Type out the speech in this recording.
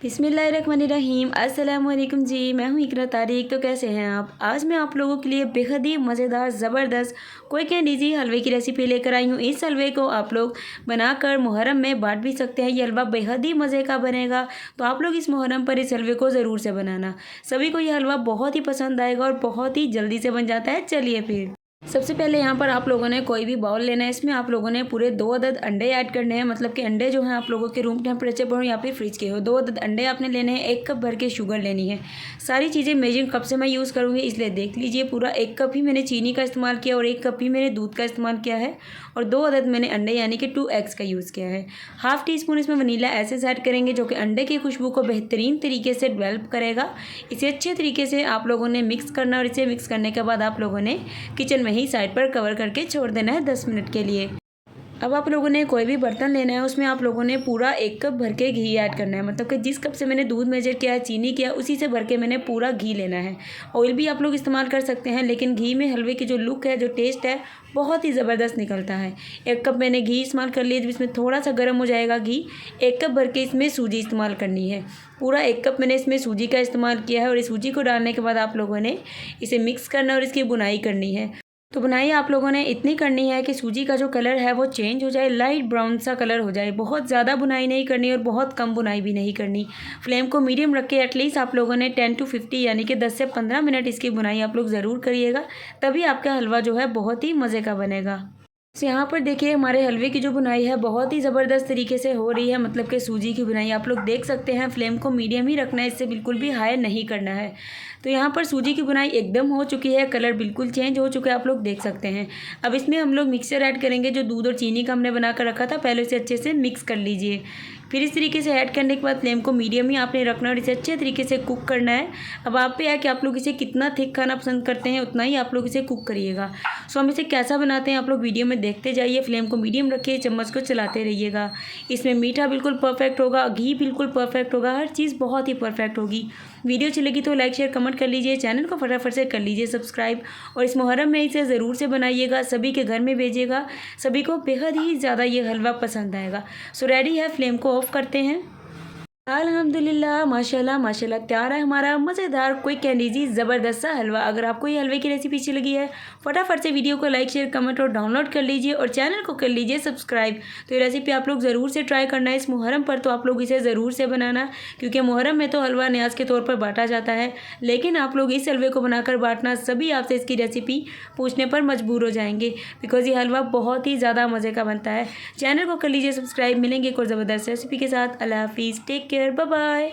बिस्मिल्लाहिर्रहमानिर्रहीम। अस्सलाम वालेकुम जी, मैं हूँ इकरा तारिक। तो कैसे हैं आप? आज मैं आप लोगों के लिए बेहद ही मज़ेदार ज़बरदस्त कोई कैन ईज़ी हलवे की रेसिपी लेकर आई हूँ। इस हलवे को आप लोग बनाकर मुहर्रम में बांट भी सकते हैं। ये हलवा बेहद ही मज़े का बनेगा, तो आप लोग इस मुहर्रम पर इस हलवे को ज़रूर से बनाना। सभी को ये हलवा बहुत ही पसंद आएगा और बहुत ही जल्दी से बन जाता है। चलिए फिर सबसे पहले यहाँ पर आप लोगों ने कोई भी बाउल लेना है। इसमें आप लोगों ने पूरे 2 अदद अंडे ऐड करने हैं, मतलब कि अंडे जो हैं आप लोगों के रूम टेम्परेचर पर हो या फिर फ्रिज के हो। 2 अदद अंडे आपने लेने हैं। 1 कप भर के शुगर लेनी है। सारी चीज़ें मेजरिंग कप से मैं यूज़ करूँगी, इसलिए देख लीजिए पूरा 1 कप ही मैंने चीनी का इस्तेमाल किया और 1 कप ही मैंने दूध का इस्तेमाल किया है और 2 अदद मैंने अंडे यानी कि 2 एग्स का यूज़ किया है। हाफ़ टी स्पून इसमें वनीला एसेंस ऐड करेंगे, जो कि अंडे की खुशबू को बेहतरीन तरीके से डेवलप करेगा। इसे अच्छे तरीके से आप लोगों ने मिक्स करना और इसे मिक्स करने के बाद आप लोगों ने किचन में ही साइड पर कवर करके छोड़ देना है 10 मिनट के लिए। अब आप लोगों ने कोई भी बर्तन लेना है, उसमें आप लोगों ने पूरा 1 कप भर के घी ऐड करना है, मतलब कि जिस कप से मैंने दूध मेजर किया है, चीनी किया, उसी से भर के मैंने पूरा घी लेना है। ऑयल भी आप लोग इस्तेमाल कर सकते हैं, लेकिन घी में हलवे की जो लुक है, जो टेस्ट है, बहुत ही ज़बरदस्त निकलता है। 1 कप मैंने घी इस्तेमाल कर लिया, जब इसमें थोड़ा सा गर्म हो जाएगा घी, 1 कप भर के इसमें सूजी इस्तेमाल करनी है। पूरा 1 कप मैंने इसमें सूजी का इस्तेमाल किया है और इस सूजी को डालने के बाद आप लोगों ने इसे मिक्स करना और इसकी बुनाई करनी है। तो बुनाई आप लोगों ने इतनी करनी है कि सूजी का जो कलर है वो चेंज हो जाए, लाइट ब्राउन सा कलर हो जाए। बहुत ज़्यादा बुनाई नहीं करनी और बहुत कम बुनाई भी नहीं करनी। फ्लेम को मीडियम रख के एटलीस्ट आप लोगों ने 10 to 50 यानी कि 10 से 15 मिनट इसकी बुनाई आप लोग ज़रूर करिएगा, तभी आपका हलवा जो है बहुत ही मज़े का बनेगा। तो यहाँ पर देखिए हमारे हलवे की जो बुनाई है बहुत ही ज़बरदस्त तरीके से हो रही है, मतलब कि सूजी की बुनाई आप लोग देख सकते हैं। फ्लेम को मीडियम ही रखना है, इससे बिल्कुल भी हाई नहीं करना है। तो यहाँ पर सूजी की बुनाई एकदम हो चुकी है, कलर बिल्कुल चेंज हो चुका है, आप लोग देख सकते हैं। अब इसमें हम लोग मिक्सचर ऐड करेंगे, जो दूध और चीनी का हमने बना कर रखा था, पहले इसे अच्छे से मिक्स कर लीजिए। फिर इस तरीके से ऐड करने के बाद फ्लेम को मीडियम ही आपने रखना और इसे अच्छे तरीके से कुक करना है। अब आप पे है कि आप लोग इसे कितना थिक खाना पसंद करते हैं, उतना ही आप लोग इसे कुक करिएगा। सो हम इसे कैसा बनाते हैं आप लोग वीडियो में देखते जाइए। फ्लेम को मीडियम रखिए, चम्मच को चलाते रहिएगा। इसमें मीठा बिल्कुल परफेक्ट होगा, घी बिल्कुल परफेक्ट होगा, हर चीज़ बहुत ही परफेक्ट होगी। वीडियो अच्छी लगी तो लाइक शेयर कमेंट कर लीजिए, चैनल को फटाफट से कर लीजिए सब्सक्राइब और इस मुहर्रम में इसे ज़रूर से बनाइएगा, सभी के घर में भेजिएगा, सभी को बेहद ही ज़्यादा ये हलवा पसंद आएगा। सो रेडी है, फ्लेम को ऑफ करते हैं। अल्हम्दुलिल्लाह, माशाल्लाह माशाल्लाह, तैयार है हमारा मज़ेदार कोई कैंडीजी ज़बरदस्त सा हलवा। अगर आपको ये हलवे की रेसिपी अच्छी लगी है, फटाफट से वीडियो को लाइक शेयर कमेंट और डाउनलोड कर लीजिए और चैनल को कर लीजिए सब्सक्राइब। तो ये रेसिपी आप लोग ज़रूर से ट्राई करना है इस मुहर्रम पर, तो आप लोग इसे ज़रूर से बनाना, क्योंकि मुहर्रम में तो हलवा न्याज के तौर पर बांटा जाता है, लेकिन आप लोग इस हलवे को बनाकर बांटना, सभी आपसे इसकी रेसिपी पूछने पर मजबूर हो जाएंगे, बिकॉज ये हलवा बहुत ही ज़्यादा मज़े का बनता है। चैनल को कर लीजिए सब्सक्राइब। मिलेंगे एक और ज़बरदस्त रेसिपी के साथ। अल्लाह हाफिज़, टेक केयर, बाय बाय।